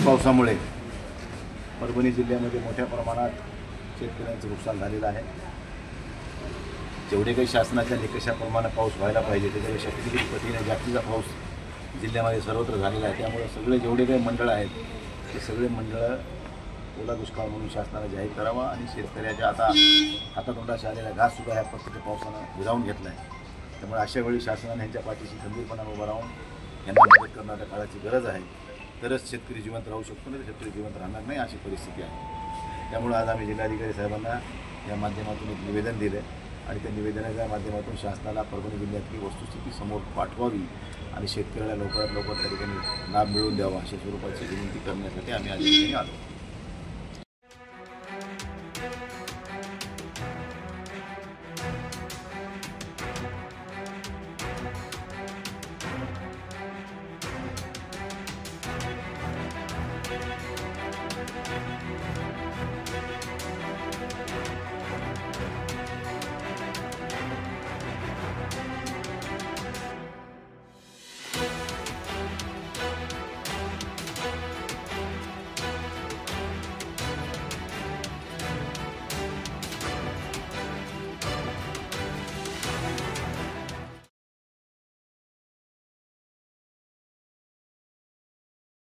पावसामुळे परभणी जिल्ह्यामध्ये मोठ्या प्रमाणात शेतकऱ्यांचं नुकसान झालेलं आहे। जेवढे काही शासनाच्या निकषाप्रमाणे पाऊस व्हायला पाहिजे त्याच्यापेक्षा किती पटीने जास्तीचा पाऊस जिल्ह्यामध्ये सर्वत्र झालेला आहे। त्यामुळे सगळे जेवढे काही मंडळ आहेत ते सगळे मंडळ ओला दुष्काळ म्हणून शासनाने जाहीर करावा आणि शेतकऱ्याच्या आता हातातोंडाशी आलेला घाससुद्धा ह्या प्रत्येक पावसानं विरावून घेतला आहे। त्यामुळे अशा वेळी शासनाने यांच्या पाठीशी खंबीरपणाने उभं राहून यांना मदत करण्याच्या काळाची गरज आहे। तरच शेतकरी जिवंत राहू शकतो, नाही शेतकरी जिवंत राहणार नाही अशी परिस्थिती आहे। त्यामुळे आज आम्ही जिल्हाधिकारी साहेबांना या माध्यमातून एक निवेदन दिलं आणि त्या निवेदनाच्या माध्यमातून शासनाला परभणी जिल्ह्यातली वस्तुस्थिती समोर पाठवावी आणि शेतकऱ्याला लवकरात लवकर त्या ठिकाणी लाभ मिळवून द्यावा अशा स्वरूपाची विनंती करण्यासाठी आम्ही आज आलो।